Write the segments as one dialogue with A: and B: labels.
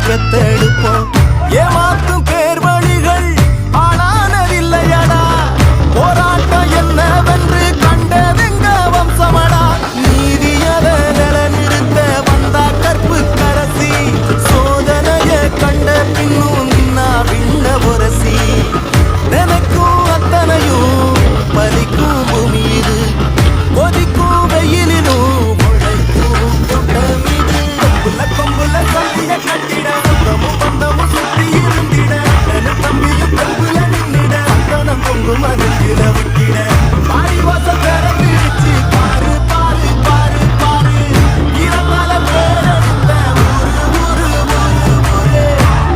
A: பெத்தெடுப்போம். ஏமாத்தும் பேர் வழிகள் ஆளானதில்லையடா, போராட்டம் என்னவென்று கண்டதெங்க வம்சமடா. நீதியத நிலநிறுத்த வந்தா கற்பு கரசி, சோதனைய கண்ட பின்னும் நின்னா விண்ண புரசி. நினைக்கும் அத்தனையும் பலிக்கும் பூமி இது, கொதிக்கும் வெயிலிலும் உழைக்கும் தோட்டம் இது. கொம்புல கொம்புல சந்திய கட்டிட, சொந்தமும் பந்தமும் சுத்தி இருந்திட, தம்பியும் கம்புல நின்னிட, சந்தனம் பொங்கும் அதில் விட்டிட. பாரி வாசல் பேர பிடிச்சு பாரு பாரு பாரு பாரு, இரவால பேரெடுத்த ஊரு ஊரு ஊரு ஊரு.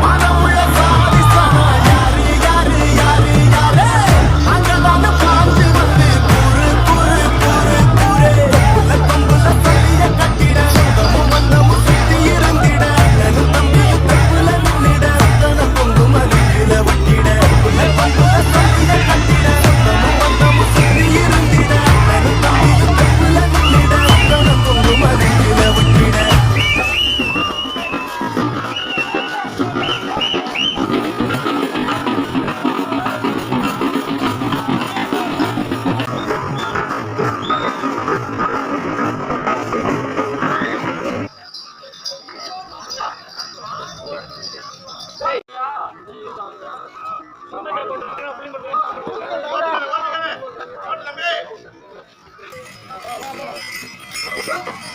A: மனமுள்ள சாதி சனா யாரு யாரு யாரு யாரு, அங்கதான பாஞ்சு வந்து கூறு கூறு கூறு கூறு. கொம்புல சந்திய கட்டிட, சொந்தமும் பந்தமும் சுத்தி இருந்திட, தம்பியும் கம்புல நின்னிட, சந்தனம் பொங்கும் அதில் விட்டிட. கொம்புல சந்திய கட்டிட, சொந்தமும் பந்தமும் சுத்தி இருந்திட, தம்பியும் கம்புல நின்னிட, சந்தனம் பொங்கும் அதில் விட்டிட.
B: Thank you.